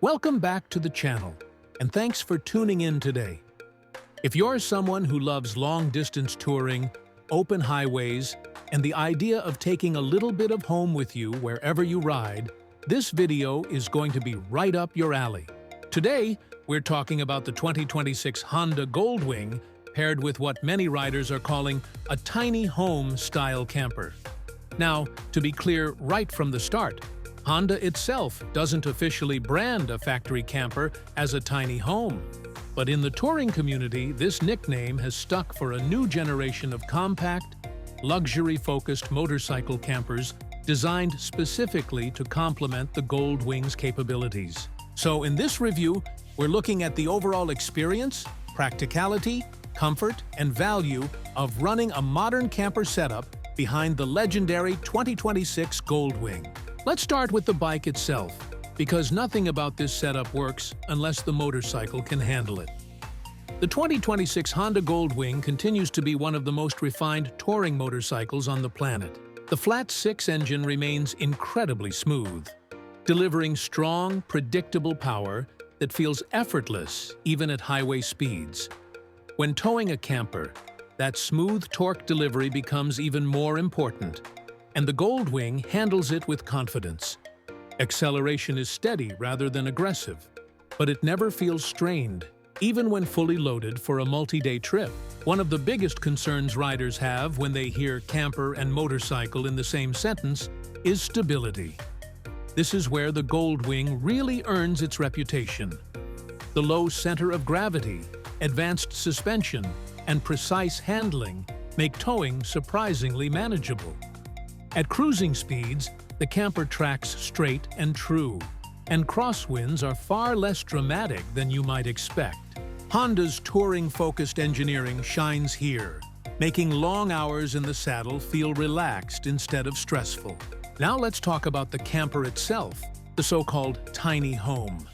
Welcome back to the channel, and thanks for tuning in today. If you're someone who loves long-distance touring, open highways, and the idea of taking a little bit of home with you wherever you ride, this video is going to be right up your alley. Today, we're talking about the 2026 Honda Goldwing paired with what many riders are calling a tiny home-style camper. Now, to be clear right from the start, Honda itself doesn't officially brand a factory camper as a tiny home. But in the touring community, this nickname has stuck for a new generation of compact, luxury-focused motorcycle campers designed specifically to complement the Goldwing's capabilities. So in this review, we're looking at the overall experience, practicality, comfort, and value of running a modern camper setup behind the legendary 2026 Goldwing. Let's start with the bike itself, because nothing about this setup works unless the motorcycle can handle it. The 2026 Honda Goldwing continues to be one of the most refined touring motorcycles on the planet. The flat-six engine remains incredibly smooth, delivering strong, predictable power that feels effortless even at highway speeds. When towing a camper, that smooth torque delivery becomes even more important, and the Goldwing handles it with confidence. Acceleration is steady rather than aggressive, but it never feels strained, even when fully loaded for a multi-day trip. One of the biggest concerns riders have when they hear camper and motorcycle in the same sentence is stability. This is where the Goldwing really earns its reputation. The low center of gravity, advanced suspension, and precise handling make towing surprisingly manageable. At cruising speeds, the camper tracks straight and true, and crosswinds are far less dramatic than you might expect. Honda's touring-focused engineering shines here, making long hours in the saddle feel relaxed instead of stressful. Now let's talk about the camper itself, the so-called tiny home.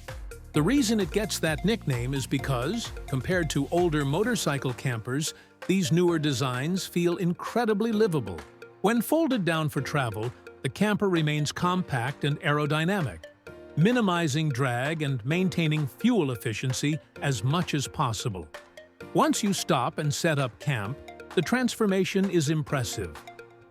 The reason it gets that nickname is because, compared to older motorcycle campers, these newer designs feel incredibly livable. When folded down for travel, the camper remains compact and aerodynamic, minimizing drag and maintaining fuel efficiency as much as possible. Once you stop and set up camp, the transformation is impressive.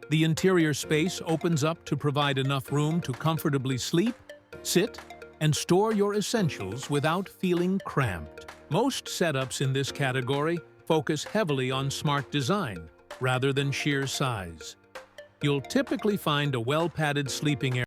The interior space opens up to provide enough room to comfortably sleep, sit, and store your essentials without feeling cramped. Most setups in this category focus heavily on smart design rather than sheer size. You'll typically find a well-padded sleeping area